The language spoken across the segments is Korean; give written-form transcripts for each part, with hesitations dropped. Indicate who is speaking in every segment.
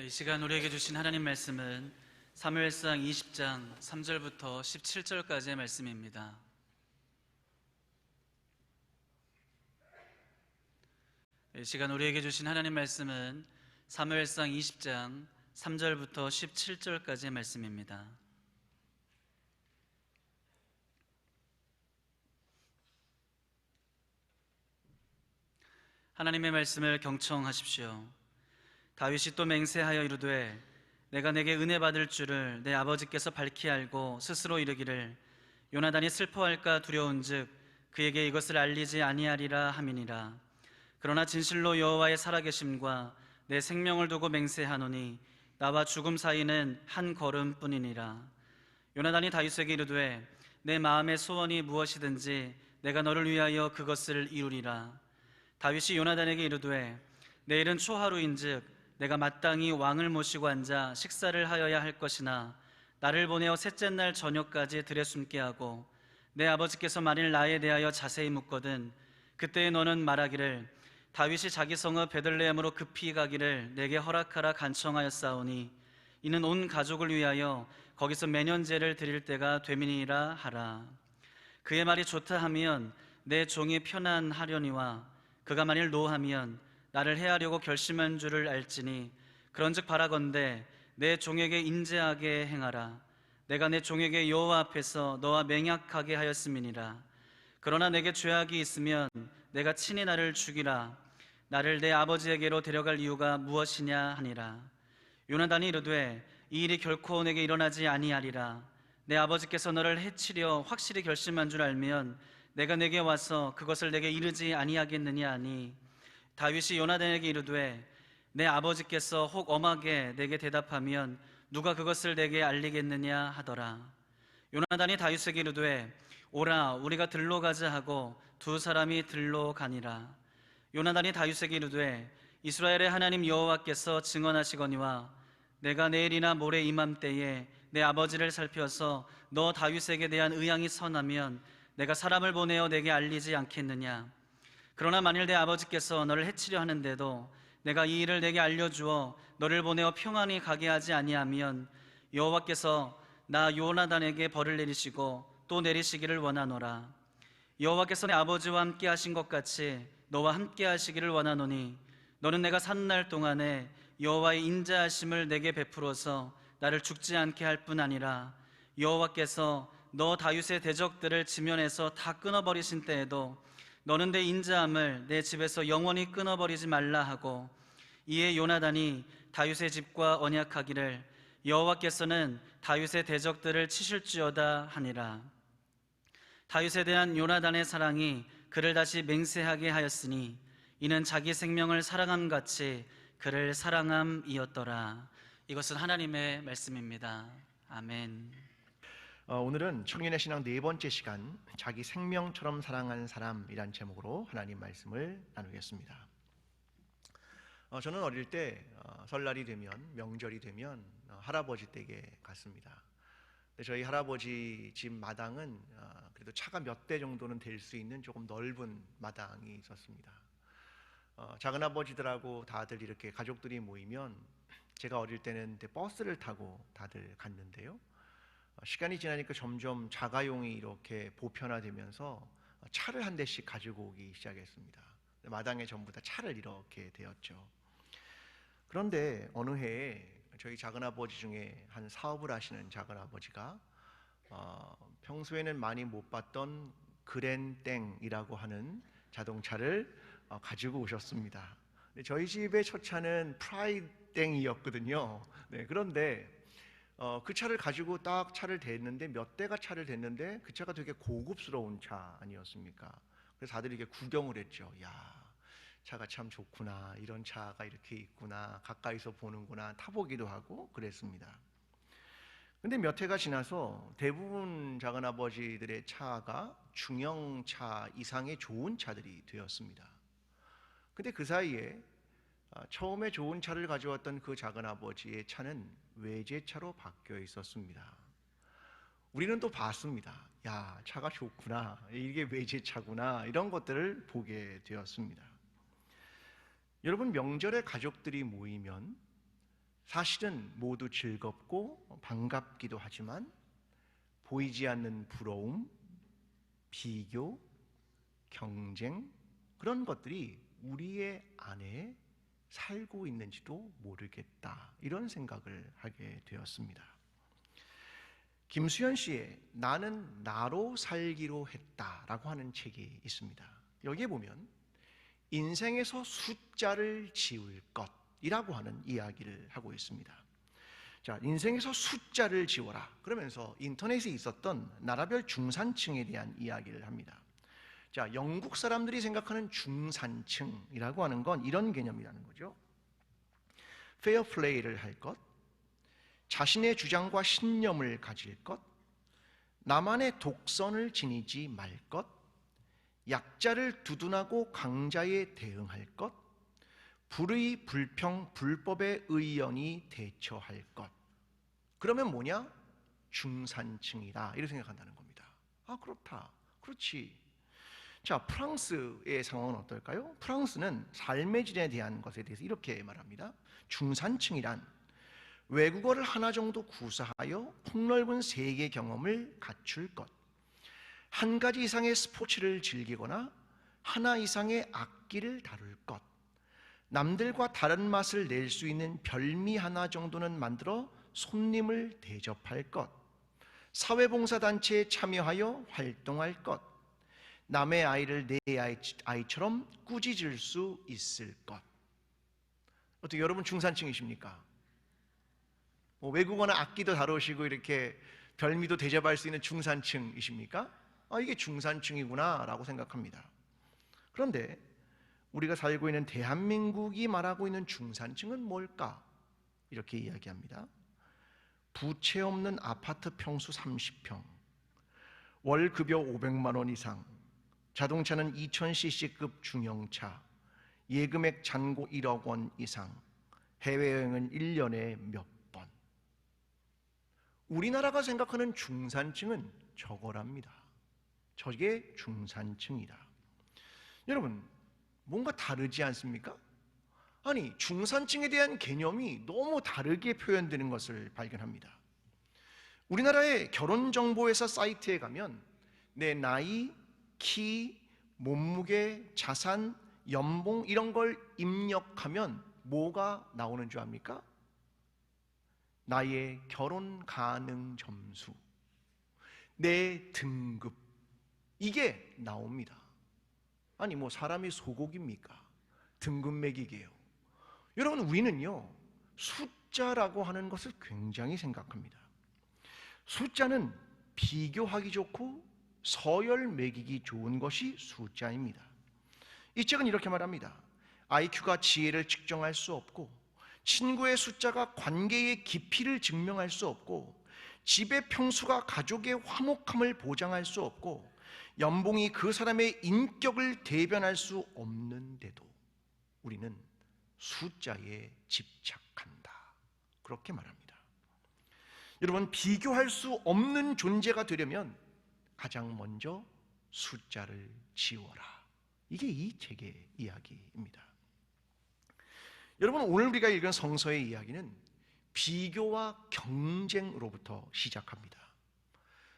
Speaker 1: 이 시간 우리에게 주신 하나님 말씀은 사무엘상 20장 3절부터 17절까지의 말씀입니다. 이 시간 우리에게 주신 하나님 말씀은 사무엘상 20장 3절부터 17절까지의 말씀입니다. 하나님의 말씀을 경청하십시오. 다윗이 또 맹세하여 이르되 내가 내게 은혜 받을 줄을 내 아버지께서 밝히 알고 스스로 이르기를 요나단이 슬퍼할까 두려운즉 그에게 이것을 알리지 아니하리라 함이니라. 그러나 진실로 여호와의 살아계심과 내 생명을 두고 맹세하노니 나와 죽음 사이는 한 걸음뿐이니라. 요나단이 다윗에게 이르되 내 마음의 소원이 무엇이든지 내가 너를 위하여 그것을 이루리라. 다윗이 요나단에게 이르되 내일은 초하루인즉 내가 마땅히 왕을 모시고 앉아 식사를 하여야 할 것이나 나를 보내어 셋째 날 저녁까지 들에 숨게 하고 내 아버지께서 만일 나에 대하여 자세히 묻거든 그때에 너는 말하기를 다윗이 자기 성읍 베들레헴으로 급히 가기를 내게 허락하라 간청하였사오니 이는 온 가족을 위하여 거기서 매년 제를 드릴 때가 되민이라 하라. 그의 말이 좋다 하면 내 종이 편안하려니와 그가 만일 노하면 나를 해하려고 결심한 줄을 알지니 그런즉 바라건대 내 종에게 인자하게 행하라. 내가 내 종에게 여호와 앞에서 너와 맹약하게 하였음이니라. 그러나 내게 죄악이 있으면 내가 친히 나를 죽이라. 나를 내 아버지에게로 데려갈 이유가 무엇이냐 하니라. 요나단이 이르되 이 일이 결코 내게 일어나지 아니하리라. 내 아버지께서 너를 해치려 확실히 결심한 줄 알면 내가 내게 와서 그것을 내게 이르지 아니하겠느냐 하니 다윗이 요나단에게 이르되 내 아버지께서 혹 엄하게 내게 대답하면 누가 그것을 내게 알리겠느냐 하더라. 요나단이 다윗에게 이르되 오라 우리가 들로 가자 하고 두 사람이 들로 가니라. 요나단이 다윗에게 이르되 이스라엘의 하나님 여호와께서 증언하시거니와 내가 내일이나 모레 이맘때에 내 아버지를 살펴서 너 다윗에게 대한 의향이 선하면 내가 사람을 보내어 내게 알리지 않겠느냐. 그러나 만일 내 아버지께서 너를 해치려 하는데도 내가 이 일을 내게 알려주어 너를 보내어 평안히 가게 하지 아니하면 여호와께서 나 요나단에게 벌을 내리시고 또 내리시기를 원하노라. 여호와께서 내 아버지와 함께 하신 것 같이 너와 함께 하시기를 원하노니 너는 내가 사는 날 동안에 여호와의 인자하심을 내게 베풀어서 나를 죽지 않게 할 뿐 아니라 여호와께서 너 다윗의 대적들을 지면에서 다 끊어버리신 때에도 너는 내 인자함을 내 집에서 영원히 끊어버리지 말라 하고 이에 요나단이 다윗의 집과 언약하기를 여호와께서는 다윗의 대적들을 치실지어다 하니라. 다윗에 대한 요나단의 사랑이 그를 다시 맹세하게 하였으니 이는 자기 생명을 사랑함 같이 그를 사랑함이었더라. 이것은 하나님의 말씀입니다. 아멘.
Speaker 2: 오늘은 청년의 신앙 네 번째 시간 자기 생명처럼 사랑하는 사람이란 제목으로 하나님 말씀을 나누겠습니다. 저는 어릴 때 설날이 되면 명절이 되면 할아버지 댁에 갔습니다. 저희 할아버지 집 마당은 그래도 차가 몇 대 정도는 될 수 있는 조금 넓은 마당이 있었습니다. 작은 아버지들하고 다들 이렇게 가족들이 모이면 제가 어릴 때는 버스를 타고 다들 갔는데요. 시간이 지나니까 점점 자가용이 이렇게 보편화되면서 차를 한 대씩 가지고 오기 시작했습니다. 마당에 전부 다 차를 이렇게 되었죠. 그런데 어느 해에 저희 작은아버지 중에 한 사업을 하시는 작은아버지가 평소에는 많이 못 봤던 그랜땡이라고 하는 자동차를 가지고 오셨습니다. 저희 집의 첫 차는 프라이땡이었거든요. 그런데 그 차를 가지고 딱 차를 댔는데 몇 대가 차를 댔는데 그 차가 되게 고급스러운 차 아니었습니까? 그래서 다들 이렇게 구경을 했죠. 야, 차가 참 좋구나. 이런 차가 이렇게 있구나. 가까이서 보는구나. 타보기도 하고 그랬습니다. 근데 몇 해가 지나서 대부분 작은아버지들의 차가 중형차 이상의 좋은 차들이 되었습니다. 근데 그 사이에 처음에 좋은 차를 가져왔던 그 작은아버지의 차는 외제차로 바뀌어 있었습니다. 우리는 또 봤습니다. 야, 차가 좋구나. 이게 외제차구나. 이런 것들을 보게 되었습니다. 여러분, 명절에 가족들이 모이면 사실은 모두 즐겁고 반갑기도 하지만 보이지 않는 부러움, 비교, 경쟁, 그런 것들이 우리의 안에 살고 있는지도 모르겠다, 이런 생각을 하게 되었습니다. 김수현 씨의 나는 나로 살기로 했다라고 하는 책이 있습니다. 여기에 보면 인생에서 숫자를 지울 것이라고 하는 이야기를 하고 있습니다. 자, 인생에서 숫자를 지워라 그러면서 인터넷에 있었던 나라별 중산층에 대한 이야기를 합니다. 자, 영국 사람들이 생각하는 중산층이라고 하는 건 이런 개념이라는 거죠. 페어 플레이를 할 것, 자신의 주장과 신념을 가질 것, 나만의 독선을 지니지 말 것, 약자를 두둔하고 강자에 대응할 것, 불의, 불평, 불법의 의연히 대처할 것. 그러면 뭐냐? 중산층이다, 이렇게 생각한다는 겁니다. 아, 그렇다. 그렇지. 자, 프랑스의 상황은 어떨까요? 프랑스는 삶의 질에 대한 것에 대해서 이렇게 말합니다. 중산층이란 외국어를 하나 정도 구사하여 폭넓은 세계 경험을 갖출 것, 한 가지 이상의 스포츠를 즐기거나 하나 이상의 악기를 다룰 것, 남들과 다른 맛을 낼 수 있는 별미 하나 정도는 만들어 손님을 대접할 것, 사회봉사단체에 참여하여 활동할 것, 남의 아이를 내 아이처럼 꾸짖을 수 있을 것. 어떻게 여러분 중산층이십니까? 외국어나 악기도 다루시고 이렇게 별미도 대접할 수 있는 중산층이십니까? 아, 이게 중산층이구나 라고 생각합니다. 그런데 우리가 살고 있는 대한민국이 말하고 있는 중산층은 뭘까? 이렇게 이야기합니다. 부채 없는 아파트 평수 30평, 월 급여 500만 원 이상, 자동차는 2000cc급 중형차, 예금액 잔고 1억 원 이상, 해외여행은 1년에 몇 번. 우리나라가 생각하는 중산층은 저거랍니다. 저게 중산층이다. 여러분, 뭔가 다르지 않습니까? 아니, 중산층에 대한 개념이 너무 다르게 표현되는 것을 발견합니다. 우리나라의 결혼정보회사 사이트에 가면 내 나이, 키, 몸무게, 자산, 연봉 이런 걸 입력하면 뭐가 나오는 줄 압니까? 나의 결혼 가능 점수, 내 등급, 이게 나옵니다. 아니, 뭐 사람이 소고기입니까? 등급 매기게요. 여러분, 우리는요 숫자라고 하는 것을 굉장히 생각합니다. 숫자는 비교하기 좋고 서열 매기기 좋은 것이 숫자입니다. 이 책은 이렇게 말합니다. IQ가 지혜를 측정할 수 없고, 친구의 숫자가 관계의 깊이를 증명할 수 없고, 집의 평수가 가족의 화목함을 보장할 수 없고, 연봉이 그 사람의 인격을 대변할 수 없는데도 우리는 숫자에 집착한다, 그렇게 말합니다. 여러분, 비교할 수 없는 존재가 되려면 가장 먼저 숫자를 지워라. 이게 이 책의 이야기입니다. 여러분, 오늘 우리가 읽은 성서의 이야기는 비교와 경쟁으로부터 시작합니다.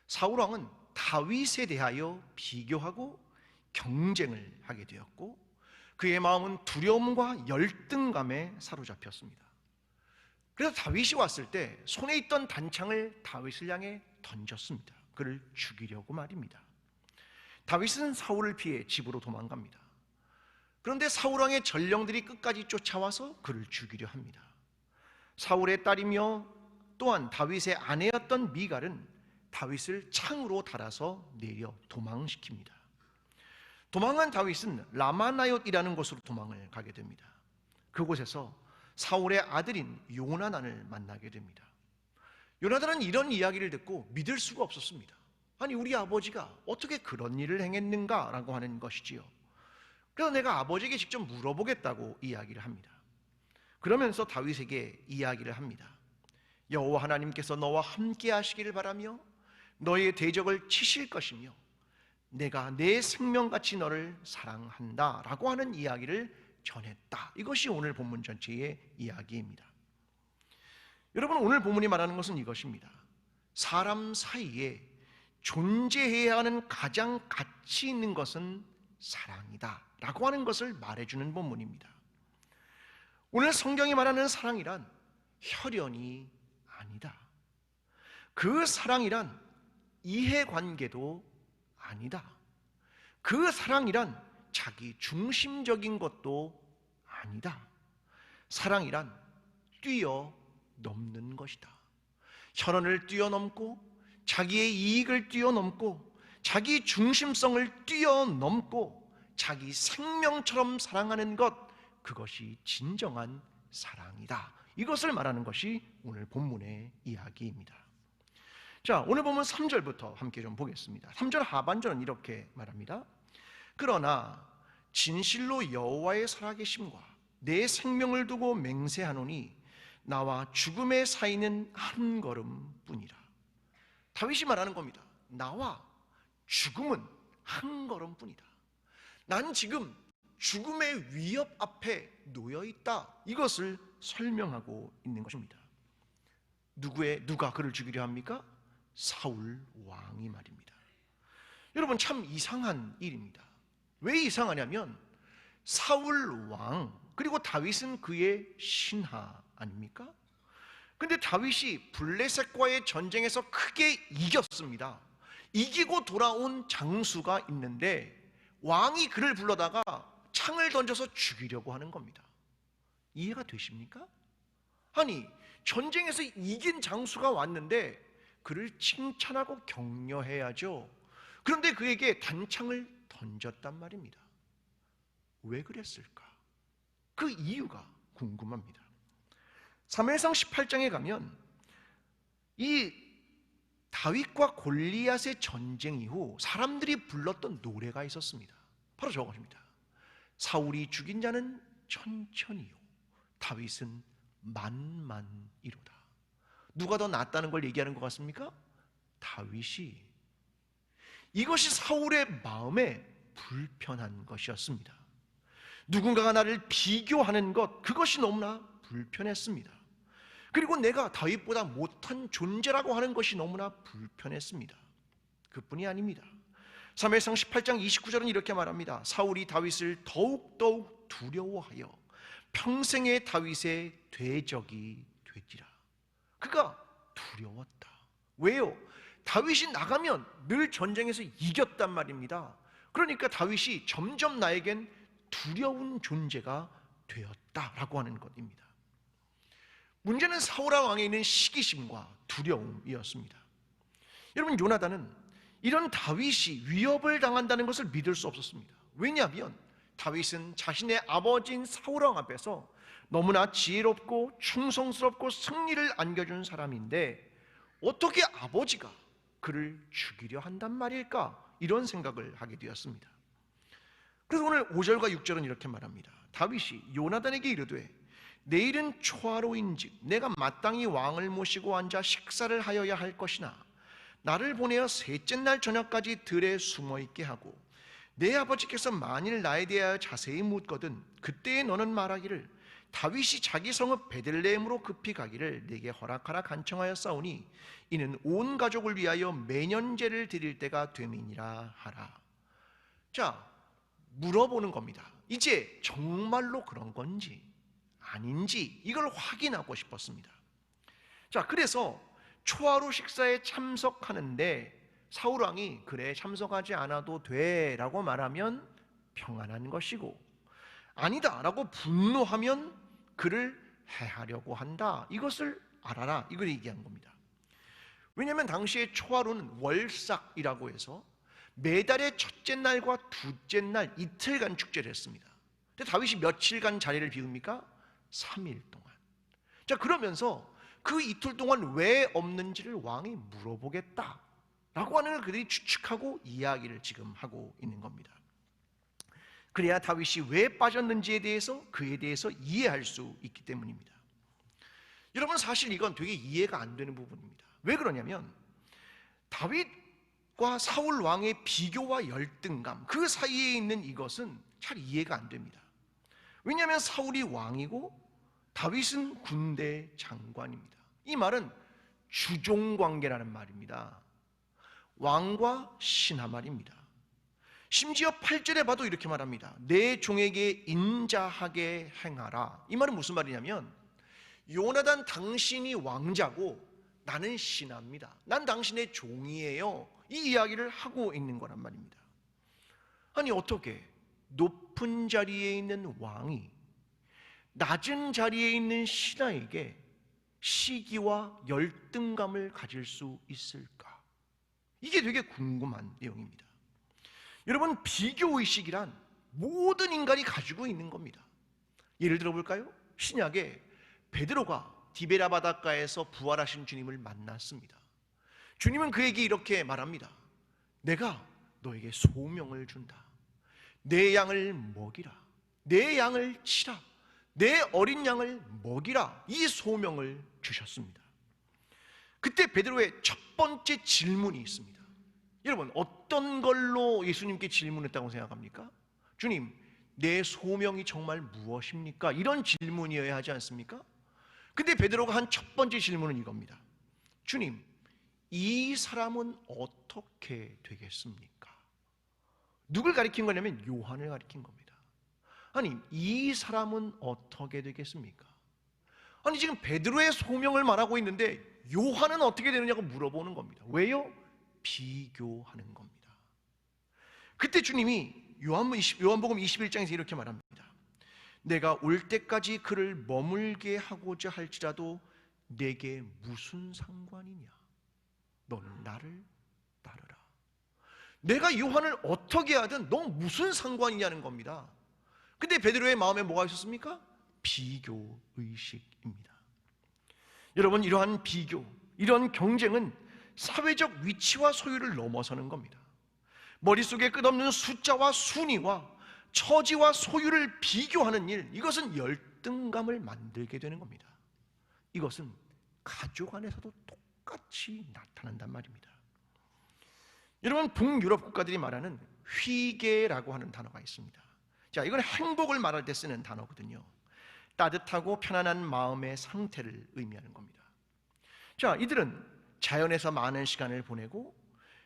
Speaker 2: 사울왕은 다윗에 대하여 비교하고 경쟁을 하게 되었고, 그의 마음은 두려움과 열등감에 사로잡혔습니다. 그래서 다윗이 왔을 때 손에 있던 단창을 다윗을 향해 던졌습니다. 그를 죽이려고 말입니다. 다윗은 사울을 피해 집으로 도망갑니다. 그런데 사울왕의 전령들이 끝까지 쫓아와서 그를 죽이려 합니다. 사울의 딸이며 또한 다윗의 아내였던 미갈은 다윗을 창으로 달아서 내려 도망시킵니다. 도망한 다윗은 라마나옅이라는 곳으로 도망을 가게 됩니다. 그곳에서 사울의 아들인 요나단을 만나게 됩니다. 요나단은 이런 이야기를 듣고 믿을 수가 없었습니다. 아니, 우리 아버지가 어떻게 그런 일을 행했는가 라고 하는 것이지요. 그래서 내가 아버지에게 직접 물어보겠다고 이야기를 합니다. 그러면서 다윗에게 이야기를 합니다. 여호와 하나님께서 너와 함께 하시기를 바라며 너의 대적을 치실 것이며 내가 내 생명같이 너를 사랑한다 라고 하는 이야기를 전했다. 이것이 오늘 본문 전체의 이야기입니다. 여러분, 오늘 본문이 말하는 것은 이것입니다. 사람 사이에 존재해야 하는 가장 가치 있는 것은 사랑이다 라고 하는 것을 말해주는 본문입니다. 오늘 성경이 말하는 사랑이란 혈연이 아니다. 그 사랑이란 이해관계도 아니다. 그 사랑이란 자기 중심적인 것도 아니다. 사랑이란 뛰어넘는 것이다. 혈연을 뛰어넘고 자기의 이익을 뛰어넘고 자기 중심성을 뛰어넘고 자기 생명처럼 사랑하는 것, 그것이 진정한 사랑이다. 이것을 말하는 것이 오늘 본문의 이야기입니다. 자, 오늘 본문 3절부터 함께 좀 보겠습니다. 3절 하반절은 이렇게 말합니다. 그러나 진실로 여호와의 살아계심과 내 생명을 두고 맹세하노니 나와 죽음의 사이는 한 걸음뿐이라. 다윗이 말하는 겁니다. 나와 죽음은 한 걸음뿐이다. 난 지금 죽음의 위협 앞에 놓여 있다. 이것을 설명하고 있는 것입니다. 누가 그를 죽이려 합니까? 사울 왕이 말입니다. 여러분, 참 이상한 일입니다. 왜 이상하냐면 사울 왕, 그리고 다윗은 그의 신하 아닙니까? 근데 다윗이 블레셋과의 전쟁에서 크게 이겼습니다. 이기고 돌아온 장수가 있는데 왕이 그를 불러다가 창을 던져서 죽이려고 하는 겁니다. 이해가 되십니까? 아니, 전쟁에서 이긴 장수가 왔는데 그를 칭찬하고 격려해야죠. 그런데 그에게 단창을 던졌단 말입니다. 왜 그랬을까? 그 이유가 궁금합니다. 사무엘상 18장에 가면 이 다윗과 골리앗의 전쟁 이후 사람들이 불렀던 노래가 있었습니다. 바로 저것입니다. 사울이 죽인 자는 천천히요, 다윗은 만만이로다. 누가 더 낫다는 걸 얘기하는 것 같습니까? 다윗이. 이것이 사울의 마음에 불편한 것이었습니다. 누군가가 나를 비교하는 것, 그것이 너무나 불편했습니다. 그리고 내가 다윗보다 못한 존재라고 하는 것이 너무나 불편했습니다. 그뿐이 아닙니다. 사무엘상 18장 29절은 이렇게 말합니다. 사울이 다윗을 더욱 두려워하여 평생의 다윗의 대적이 되지라. 그가 두려웠다. 왜요? 다윗이 나가면 늘 전쟁에서 이겼단 말입니다. 그러니까 다윗이 점점 나에겐 두려운 존재가 되었다라고 하는 것입니다. 문제는 사울 왕에 있는 시기심과 두려움이었습니다. 여러분, 요나단은 이런 다윗이 위협을 당한다는 것을 믿을 수 없었습니다. 왜냐하면 다윗은 자신의 아버지인 사울 왕 앞에서 너무나 지혜롭고 충성스럽고 승리를 안겨준 사람인데 어떻게 아버지가 그를 죽이려 한단 말일까? 이런 생각을 하게 되었습니다. 그래서 오늘 5절과 6절은 이렇게 말합니다. 다윗이 요나단에게 이르되 내일은 초하루인즉 내가 마땅히 왕을 모시고 앉아 식사를 하여야 할 것이나 나를 보내어 셋째 날 저녁까지 들에 숨어 있게 하고 내 아버지께서 만일 나에 대하여 자세히 묻거든 그때에 너는 말하기를 다윗이 자기 성읍 베들레헴으로 급히 가기를 내게 허락하라 간청하여 싸우니 이는 온 가족을 위하여 매년제를 드릴 때가 됨이니라 하라. 자, 물어보는 겁니다. 이제 정말로 그런 건지 아닌지 이걸 확인하고 싶었습니다. 자, 그래서 초하루 식사에 참석하는데 사울 왕이 그래 참석하지 않아도 돼 라고 말하면 평안한 것이고 아니다 라고 분노하면 그를 해하려고 한다. 이것을 알아라. 이걸 얘기한 겁니다. 왜냐하면 당시에 초하루는 월삭이라고 해서 매달의 첫째 날과 둘째 날 이틀간 축제를 했습니다. 근데 다윗이 며칠간 자리를 비웁니까? 3일 동안. 자, 그러면서 그 이틀 동안 왜 없는지를 왕이 물어보겠다 라고 하는 걸 그들이 추측하고 이야기를 지금 하고 있는 겁니다. 그래야 다윗이 왜 빠졌는지에 대해서 그에 대해서 이해할 수 있기 때문입니다. 여러분, 사실 이건 되게 이해가 안 되는 부분입니다. 왜 그러냐면 다윗과 사울 왕의 비교와 열등감, 그 사이에 있는 이것은 잘 이해가 안 됩니다. 왜냐하면 사울이 왕이고 다윗은 군대 장관입니다. 이 말은 주종관계라는 말입니다. 왕과 신하 말입니다. 심지어 8절에 봐도 이렇게 말합니다. 내 종에게 인자하게 행하라. 이 말은 무슨 말이냐면 요나단 당신이 왕자고 나는 신하입니다. 난 당신의 종이에요. 이 이야기를 하고 있는 거란 말입니다. 아니 어떻게 높은 자리에 있는 왕이 낮은 자리에 있는 신하에게 시기와 열등감을 가질 수 있을까? 이게 되게 궁금한 내용입니다. 여러분, 비교의식이란 모든 인간이 가지고 있는 겁니다. 예를 들어 볼까요? 신약에 베드로가 디베라 바닷가에서 부활하신 주님을 만났습니다. 주님은 그에게 이렇게 말합니다. 내가 너에게 소명을 준다. 내 양을 먹이라. 내 양을 치라. 내 어린 양을 먹이라. 이 소명을 주셨습니다. 그때 베드로의 첫 번째 질문이 있습니다. 여러분, 어떤 걸로 예수님께 질문했다고 생각합니까? 주님, 내 소명이 정말 무엇입니까? 이런 질문이어야 하지 않습니까? 근데 베드로가 한 첫 번째 질문은 이겁니다. 주님, 이 사람은 어떻게 되겠습니까? 누굴 가리킨 거냐면 요한을 가리킨 겁니다. 아니, 이 사람은 어떻게 되겠습니까? 아니, 지금 베드로의 소명을 말하고 있는데 요한은 어떻게 되느냐고 물어보는 겁니다. 왜요? 비교하는 겁니다. 그때 주님이 요한복음 21장에서 이렇게 말합니다. 내가 올 때까지 그를 머물게 하고자 할지라도 내게 무슨 상관이냐? 너는 나를 따르라. 내가 요한을 어떻게 하든 너 무슨 상관이냐는 겁니다. 근데 베드로의 마음에 뭐가 있었습니까? 비교의식입니다. 여러분, 이러한 비교, 이런 경쟁은 사회적 위치와 소유를 넘어서는 겁니다. 머릿속에 끝없는 숫자와 순위와 처지와 소유를 비교하는 일, 이것은 열등감을 만들게 되는 겁니다. 이것은 가족 안에서도 똑같이 나타난단 말입니다. 여러분, 북유럽 국가들이 말하는 휘게라고 하는 단어가 있습니다. 자, 이건 행복을 말할 때 쓰는 단어거든요. 따뜻하고 편안한 마음의 상태를 의미하는 겁니다. 자, 이들은 자연에서 많은 시간을 보내고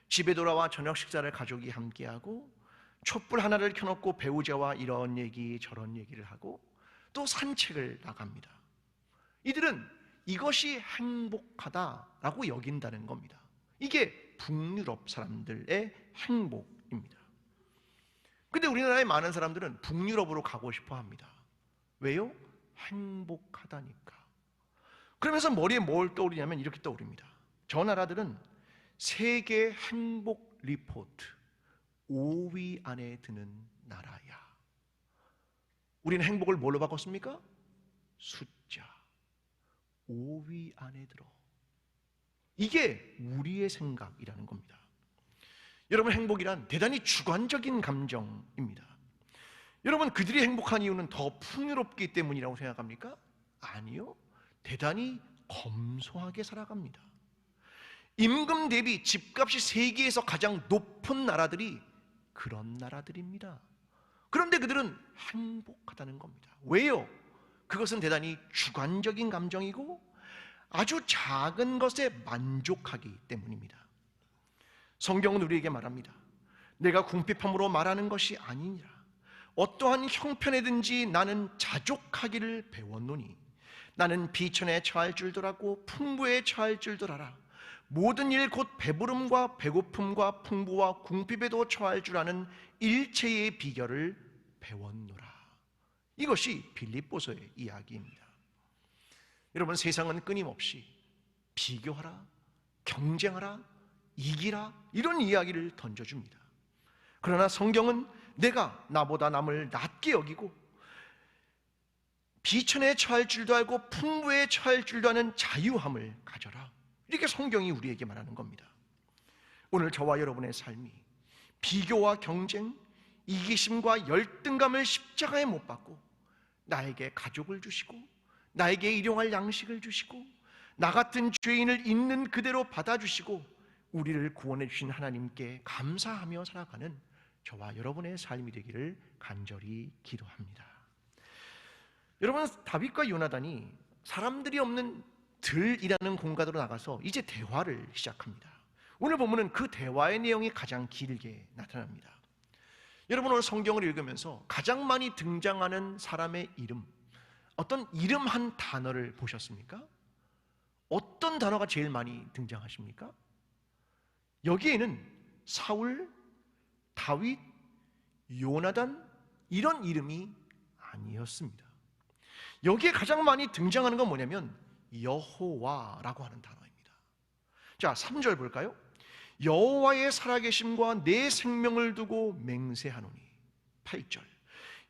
Speaker 2: 집에 돌아와 저녁 식사를 가족이 함께하고 촛불 하나를 켜놓고 배우자와 이런 얘기 저런 얘기를 하고 또 산책을 나갑니다. 이들은 이것이 행복하다라고 여긴다는 겁니다. 이게 북유럽 사람들의 행복입니다. 근데 우리나라의 많은 사람들은 북유럽으로 가고 싶어 합니다. 왜요? 행복하다니까. 그러면서 머리에 뭘 떠오르냐면 이렇게 떠오릅니다. 저 나라들은 세계 행복 리포트 5위 안에 드는 나라야. 우리는 행복을 뭘로 바꿨습니까? 숫자. 5위 안에 들어. 이게 우리의 생각이라는 겁니다. 여러분, 행복이란 대단히 주관적인 감정입니다. 여러분, 그들이 행복한 이유는 더 풍요롭기 때문이라고 생각합니까? 아니요. 대단히 검소하게 살아갑니다. 임금 대비 집값이 세계에서 가장 높은 나라들이 그런 나라들입니다. 그런데 그들은 행복하다는 겁니다. 왜요? 그것은 대단히 주관적인 감정이고 아주 작은 것에 만족하기 때문입니다. 성경은 우리에게 말합니다. 내가 궁핍함으로 말하는 것이 아니니라. 어떠한 형편에든지 나는 자족하기를 배웠노니 나는 비천에 처할 줄도 알고 풍부에 처할 줄도 알아. 모든 일 곧 배부름과 배고픔과 풍부와 궁핍에도 처할 줄 아는 일체의 비결을 배웠노라. 이것이 빌립보서의 이야기입니다. 여러분, 세상은 끊임없이 비교하라, 경쟁하라, 이기라, 이런 이야기를 던져줍니다. 그러나 성경은 내가 나보다 남을 낮게 여기고 비천에 처할 줄도 알고 풍부에 처할 줄도 아는 자유함을 가져라, 이렇게 성경이 우리에게 말하는 겁니다. 오늘 저와 여러분의 삶이 비교와 경쟁, 이기심과 열등감을 십자가에 못 박고 나에게 가족을 주시고 나에게 일용할 양식을 주시고 나 같은 죄인을 있는 그대로 받아주시고 우리를 구원해 주신 하나님께 감사하며 살아가는 저와 여러분의 삶이 되기를 간절히 기도합니다. 여러분, 다윗과 요나단이 사람들이 없는 들이라는 공간으로 나가서 이제 대화를 시작합니다. 오늘 본문은 그 대화의 내용이 가장 길게 나타납니다. 여러분, 오늘 성경을 읽으면서 가장 많이 등장하는 사람의 이름, 어떤 이름 한 단어를 보셨습니까? 어떤 단어가 제일 많이 등장하십니까? 여기에는 사울, 다윗, 요나단 이런 이름이 아니었습니다. 여기에 가장 많이 등장하는 건 뭐냐면 여호와라고 하는 단어입니다. 자, 3절 볼까요? 여호와의 살아계심과 내 생명을 두고 맹세하노니. 8절,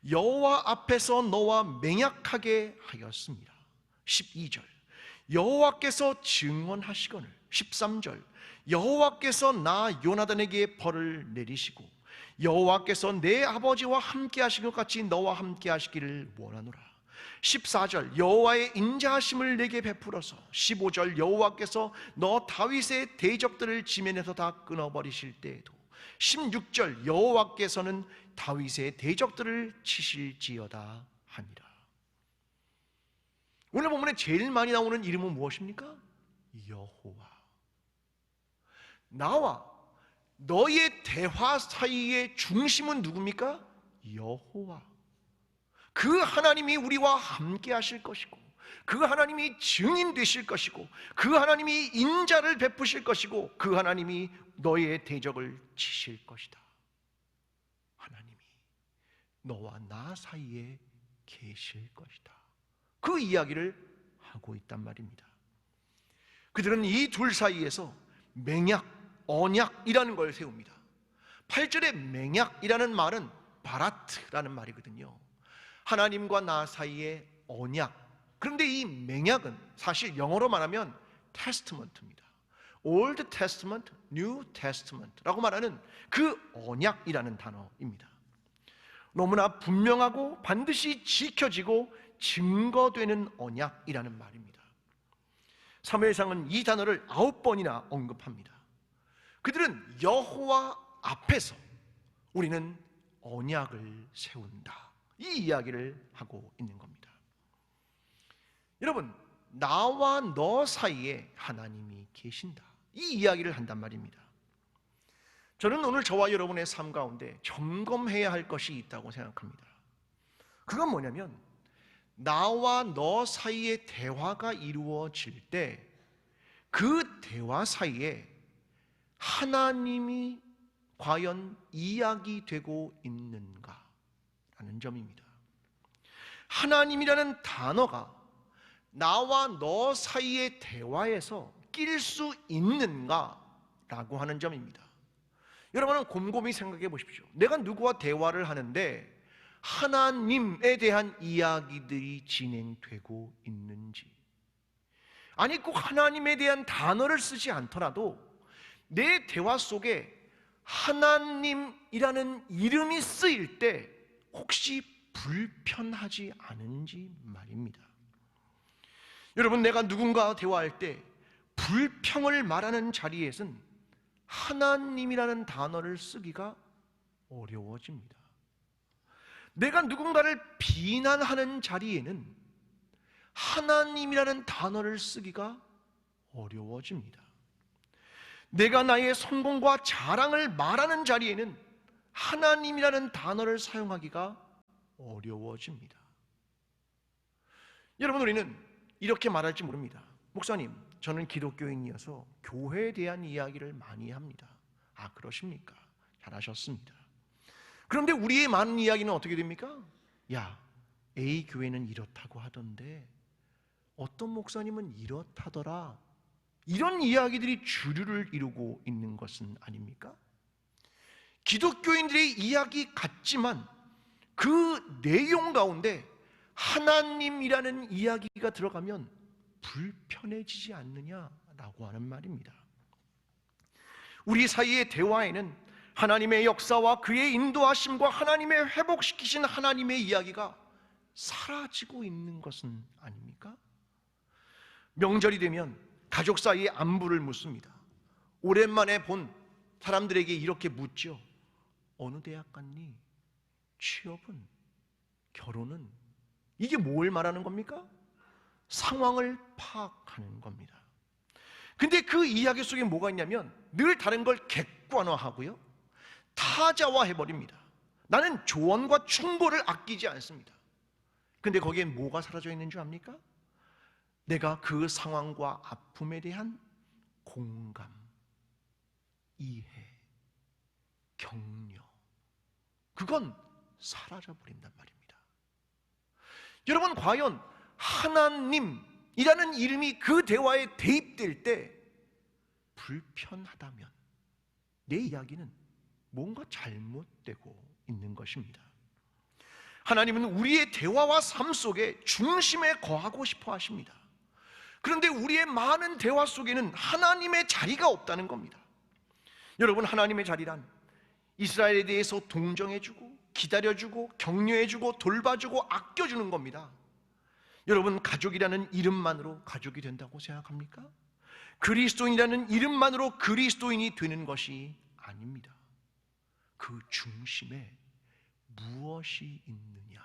Speaker 2: 여호와 앞에서 너와 맹약하게 하였습니다. 12절, 여호와께서 증언하시거늘. 13절, 여호와께서 나 요나단에게 벌을 내리시고 여호와께서 내 아버지와 함께 하신 것 같이 너와 함께 하시기를 원하노라. 14절, 여호와의 인자하심을 내게 베풀어서. 15절, 여호와께서 너 다윗의 대적들을 지면에서 다 끊어버리실 때에도. 16절, 여호와께서는 다윗의 대적들을 치실지어다 하니라. 오늘 본문에 제일 많이 나오는 이름은 무엇입니까? 여호와. 나와 너의 대화 사이의 중심은 누굽니까? 여호와. 그 하나님이 우리와 함께 하실 것이고, 그 하나님이 증인 되실 것이고, 그 하나님이 인자를 베푸실 것이고, 그 하나님이 너의 대적을 치실 것이다. 하나님이 너와 나 사이에 계실 것이다. 그 이야기를 하고 있단 말입니다. 그들은 이 둘 사이에서 맹약, 언약이라는 걸 세웁니다. 8절의 맹약이라는 말은 바라트라는 말이거든요. 하나님과 나 사이의 언약. 그런데 이 맹약은 사실 영어로 말하면 테스트먼트입니다. Old Testament, New Testament라고 말하는 그 언약이라는 단어입니다. 너무나 분명하고 반드시 지켜지고 증거되는 언약이라는 말입니다. 사무엘상은 이 단어를 9번이나 언급합니다. 그들은 여호와 앞에서 우리는 언약을 세운다, 이 이야기를 하고 있는 겁니다. 여러분, 나와 너 사이에 하나님이 계신다, 이 이야기를 한단 말입니다. 저는 오늘 저와 여러분의 삶 가운데 점검해야 할 것이 있다고 생각합니다. 그건 뭐냐면, 나와 너 사이에 대화가 이루어질 때 그 대화 사이에 하나님이 과연 이야기되고 있는가 라는 점입니다. 하나님이라는 단어가 나와 너 사이의 대화에서 낄 수 있는가 라고 하는 점입니다. 여러분은 곰곰이 생각해 보십시오. 내가 누구와 대화를 하는데 하나님에 대한 이야기들이 진행되고 있는지, 아니 꼭 하나님에 대한 단어를 쓰지 않더라도 내 대화 속에 하나님이라는 이름이 쓰일 때 혹시 불편하지 않은지 말입니다. 여러분, 내가 누군가와 대화할 때 불평을 말하는 자리에선 하나님이라는 단어를 쓰기가 어려워집니다. 내가 누군가를 비난하는 자리에는 하나님이라는 단어를 쓰기가 어려워집니다. 내가 나의 성공과 자랑을 말하는 자리에는 하나님이라는 단어를 사용하기가 어려워집니다. 여러분, 우리는 이렇게 말할지 모릅니다. 목사님, 저는 기독교인이어서 교회에 대한 이야기를 많이 합니다. 아, 그러십니까? 잘하셨습니다. 그런데 우리의 많은 이야기는 어떻게 됩니까? 야, A 교회는 이렇다고 하던데 어떤 목사님은 이렇다더라. 이런 이야기들이 주류를 이루고 있는 것은 아닙니까? 기독교인들의 이야기 같지만 그 내용 가운데 하나님이라는 이야기가 들어가면 불편해지지 않느냐라고 하는 말입니다. 우리 사이의 대화에는 하나님의 역사와 그의 인도하심과 하나님의 회복시키신 하나님의 이야기가 사라지고 있는 것은 아닙니까? 명절이 되면 가족 사이에 안부를 묻습니다. 오랜만에 본 사람들에게 이렇게 묻죠. 어느 대학 갔니? 취업은? 결혼은? 이게 뭘 말하는 겁니까? 상황을 파악하는 겁니다. 근데 그 이야기 속에 뭐가 있냐면 늘 다른 걸 객관화하고요, 타자화해버립니다. 나는 조언과 충고를 아끼지 않습니다. 근데 거기에 뭐가 사라져 있는 줄 압니까? 내가 그 상황과 아픔에 대한 공감, 이해, 격려, 그건 사라져버린단 말입니다. 여러분, 과연 하나님이라는 이름이 그 대화에 대입될 때 불편하다면 내 이야기는 뭔가 잘못되고 있는 것입니다. 하나님은 우리의 대화와 삶 속에 중심에 거하고 싶어 하십니다. 그런데 우리의 많은 대화 속에는 하나님의 자리가 없다는 겁니다. 여러분, 하나님의 자리란 이스라엘에 대해서 동정해주고 기다려주고 격려해주고 돌봐주고 아껴주는 겁니다. 여러분, 가족이라는 이름만으로 가족이 된다고 생각합니까? 그리스도인이라는 이름만으로 그리스도인이 되는 것이 아닙니다. 그 중심에 무엇이 있느냐,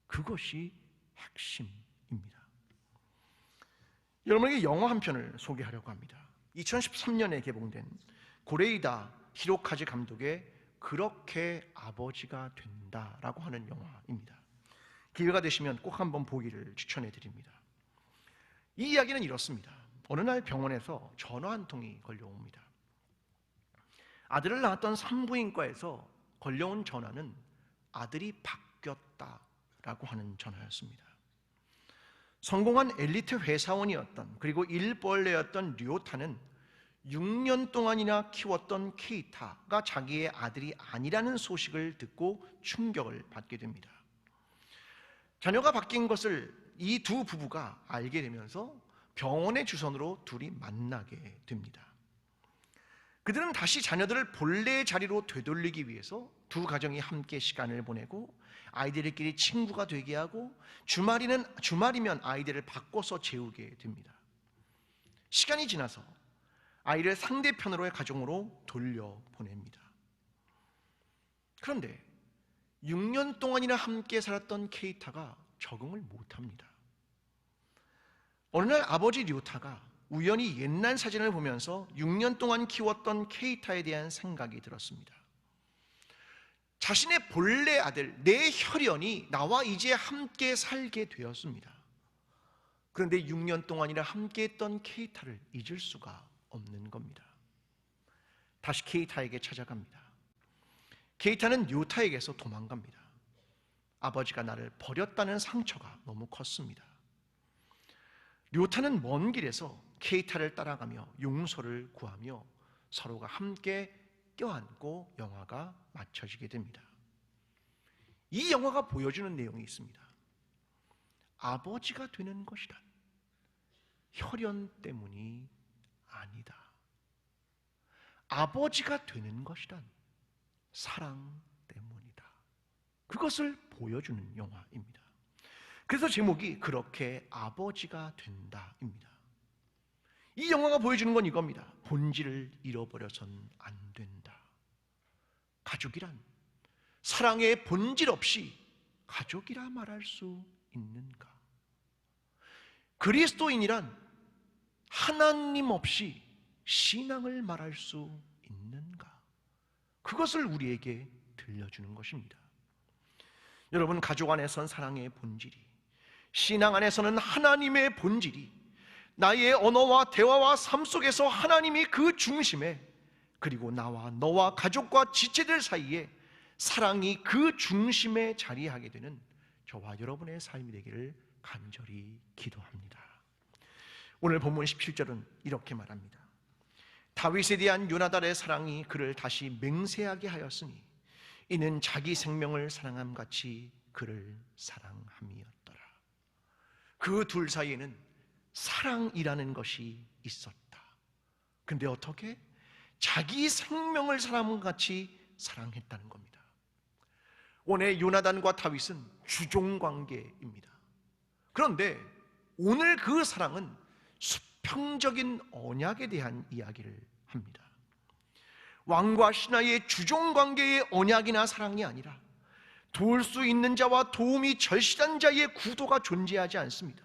Speaker 2: 그것이 핵심입니다. 여러분에게 영화 한 편을 소개하려고 합니다. 2013년에 개봉된 고레이다 히로카즈 감독의 그렇게 아버지가 된다라고 하는 영화입니다. 기회가 되시면 꼭 한번 보기를 추천해 드립니다. 이 이야기는 이렇습니다. 어느 날 병원에서 전화 한 통이 걸려옵니다. 아들을 낳았던 산부인과에서 걸려온 전화는 아들이 바뀌었다라고 하는 전화였습니다. 성공한 엘리트 회사원이었던, 그리고 일벌레였던 류타는 6년 동안이나 키웠던 케이타가 자기의 아들이 아니라는 소식을 듣고 충격을 받게 됩니다. 자녀가 바뀐 것을 이 두 부부가 알게 되면서 병원의 주선으로 둘이 만나게 됩니다. 그들은 다시 자녀들을 본래의 자리로 되돌리기 위해서 두 가정이 함께 시간을 보내고 아이들끼리 친구가 되게 하고 주말이면 아이들을 바꿔서 재우게 됩니다. 시간이 지나서 아이를 상대편으로의 가정으로 돌려보냅니다. 그런데 6년 동안이나 함께 살았던 케이타가 적응을 못합니다. 어느 날 아버지 류타가 우연히 옛날 사진을 보면서 6년 동안 키웠던 케이타에 대한 생각이 들었습니다. 자신의 본래 아들, 내 혈연이 나와 이제 함께 살게 되었습니다. 그런데 6년 동안이나 함께 했던 케이타를 잊을 수가 없는 겁니다. 다시 케이타에게 찾아갑니다. 케이타는 류타에게서 도망갑니다. 아버지가 나를 버렸다는 상처가 너무 컸습니다. 류타는 먼 길에서 케이타를 따라가며 용서를 구하며 서로가 함께 껴안고 영화가 마쳐지게 됩니다. 이 영화가 보여주는 내용이 있습니다. 아버지가 되는 것이란 혈연 때문이 아니다. 아버지가 되는 것이란 사랑 때문이다. 그것을 보여주는 영화입니다. 그래서 제목이 그렇게 아버지가 된다입니다. 이 영화가 보여주는 건 이겁니다. 본질을 잃어버려선 안 된다. 가족이란 사랑의 본질 없이 가족이라 말할 수 있는가? 그리스도인이란 하나님 없이 신앙을 말할 수 있는가? 그것을 우리에게 들려주는 것입니다. 여러분, 가족 안에선 사랑의 본질이, 신앙 안에서는 하나님의 본질이, 나의 언어와 대화와 삶 속에서 하나님이 그 중심에, 그리고 나와 너와 가족과 지체들 사이에 사랑이 그 중심에 자리하게 되는 저와 여러분의 삶이 되기를 간절히 기도합니다. 오늘 본문 17절은 이렇게 말합니다. 다윗에 대한 요나단의 사랑이 그를 다시 맹세하게 하였으니 이는 자기 생명을 사랑함 같이 그를 사랑함이었더라. 그 둘 사이에는 사랑이라는 것이 있었다. 근데 어떻게? 자기 생명을 사랑함 같이 사랑했다는 겁니다. 오늘 요나단과 다윗은 주종관계입니다. 그런데 오늘 그 사랑은 수평적인 언약에 대한 이야기를 합니다. 왕과 신하의 주종관계의 언약이나 사랑이 아니라 도울 수 있는 자와 도움이 절실한 자의 구도가 존재하지 않습니다.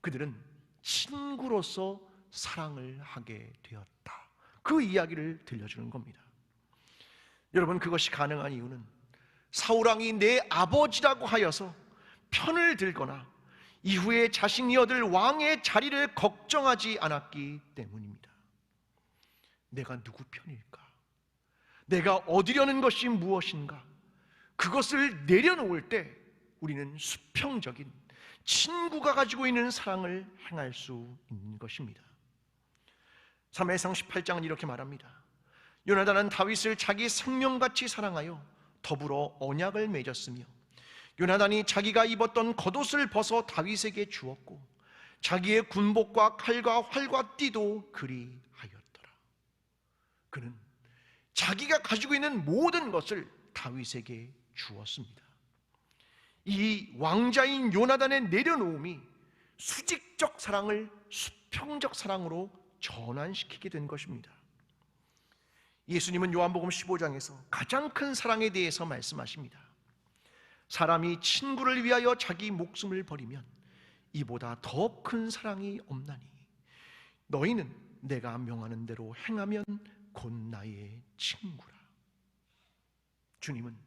Speaker 2: 그들은 친구로서 사랑을 하게 되었다. 그 이야기를 들려주는 겁니다. 여러분, 그것이 가능한 이유는 사울왕이 내 아버지라고 하여서 편을 들거나 이후에 자신이 얻을 왕의 자리를 걱정하지 않았기 때문입니다. 내가 누구 편일까? 내가 얻으려는 것이 무엇인가? 그것을 내려놓을 때 우리는 수평적인 친구가 가지고 있는 사랑을 행할 수 있는 것입니다. 사무엘상 18장은 이렇게 말합니다. 요나단은 다윗을 자기 생명같이 사랑하여 더불어 언약을 맺었으며 요나단이 자기가 입었던 겉옷을 벗어 다윗에게 주었고 자기의 군복과 칼과 활과 띠도 그리하였더라. 그는 자기가 가지고 있는 모든 것을 다윗에게 주었습니다. 이 왕자인 요나단의 내려놓음이 수직적 사랑을 수평적 사랑으로 전환시키게 된 것입니다. 예수님은 요한복음 15장에서 가장 큰 사랑에 대해서 말씀하십니다. 사람이 친구를 위하여 자기 목숨을 버리면 이보다 더 큰 사랑이 없나니 너희는 내가 명하는 대로 행하면 곧 나의 친구라. 주님은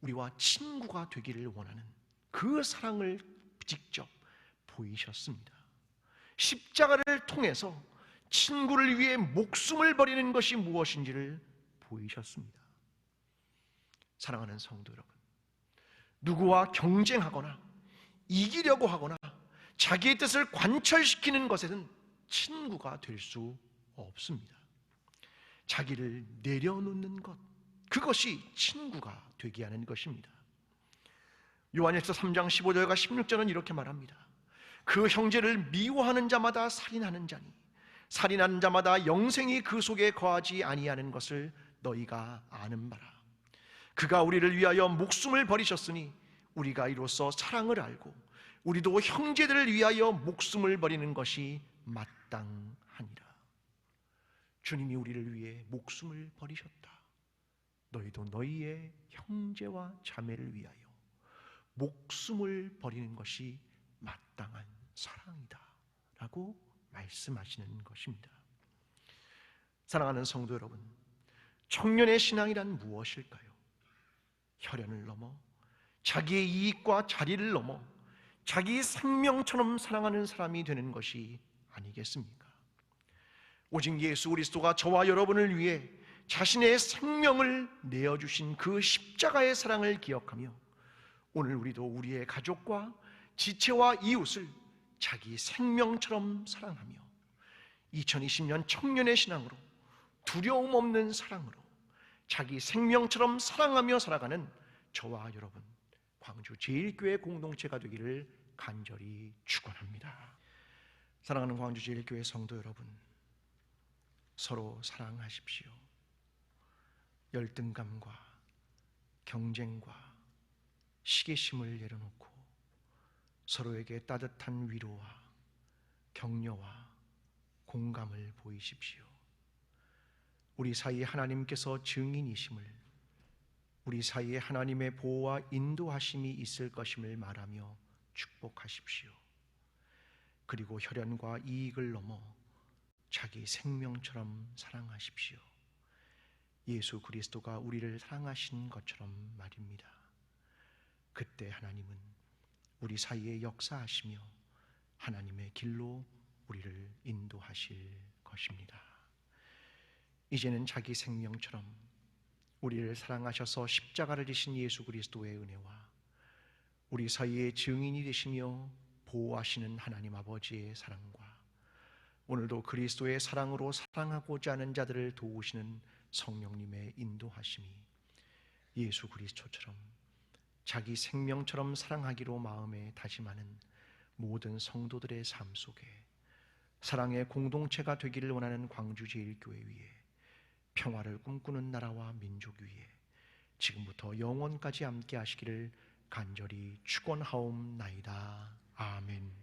Speaker 2: 우리와 친구가 되기를 원하는 그 사랑을 직접 보이셨습니다. 십자가를 통해서 친구를 위해 목숨을 버리는 것이 무엇인지를 보이셨습니다. 사랑하는 성도 여러분, 누구와 경쟁하거나 이기려고 하거나 자기의 뜻을 관철시키는 것에는 친구가 될 수 없습니다. 자기를 내려놓는 것, 그것이 친구가 되게 하는 것입니다. 요한일서 3장 15절과 16절은 이렇게 말합니다. 그 형제를 미워하는 자마다 살인하는 자니 살인하는 자마다 영생이 그 속에 거하지 아니하는 것을 너희가 아는 바라. 그가 우리를 위하여 목숨을 버리셨으니 우리가 이로써 사랑을 알고 우리도 형제들을 위하여 목숨을 버리는 것이 마땅하니라. 주님이 우리를 위해 목숨을 버리셨다. 너희도 너희의 형제와 자매를 위하여 목숨을 버리는 것이 마땅한 사랑이다 라고 말씀하시는 것입니다. 사랑하는 성도 여러분, 청년의 신앙이란 무엇일까요? 혈연을 넘어 자기의 이익과 자리를 넘어 자기 생명처럼 사랑하는 사람이 되는 것이 아니겠습니까? 오직 예수 그리스도가 저와 여러분을 위해 자신의 생명을 내어주신 그 십자가의 사랑을 기억하며 오늘 우리도 우리의 가족과 지체와 이웃을 자기 생명처럼 사랑하며 2020년 청년의 신앙으로 두려움 없는 사랑으로 자기 생명처럼 사랑하며 살아가는 저와 여러분 광주 제1교회 공동체가 되기를 간절히 축원합니다. 사랑하는 광주 제1교회 성도 여러분, 서로 사랑하십시오. 열등감과 경쟁과 시기심을 내려놓고 서로에게 따뜻한 위로와 격려와 공감을 보이십시오. 우리 사이에 하나님께서 증인이심을, 우리 사이에 하나님의 보호와 인도하심이 있을 것임을 말하며 축복하십시오. 그리고 혈연과 이익을 넘어 자기 생명처럼 사랑하십시오. 예수 그리스도가 우리를 사랑하신 것처럼 말입니다. 그때 하나님은 우리 사이에 역사하시며 하나님의 길로 우리를 인도하실 것입니다. 이제는 자기 생명처럼 우리를 사랑하셔서 십자가를 지신 예수 그리스도의 은혜와 우리 사이에 증인이 되시며 보호하시는 하나님 아버지의 사랑과 오늘도 그리스도의 사랑으로 사랑하고자 하는 자들을 도우시는 성령님의 인도하심이 예수 그리스도처럼 자기 생명처럼 사랑하기로 마음에 다짐하는 모든 성도들의 삶 속에 사랑의 공동체가 되기를 원하는 광주 제1교회 위에 평화를 꿈꾸는 나라와 민족 위에 지금부터 영원까지 함께 하시기를 간절히 축원하옵나이다. 아멘.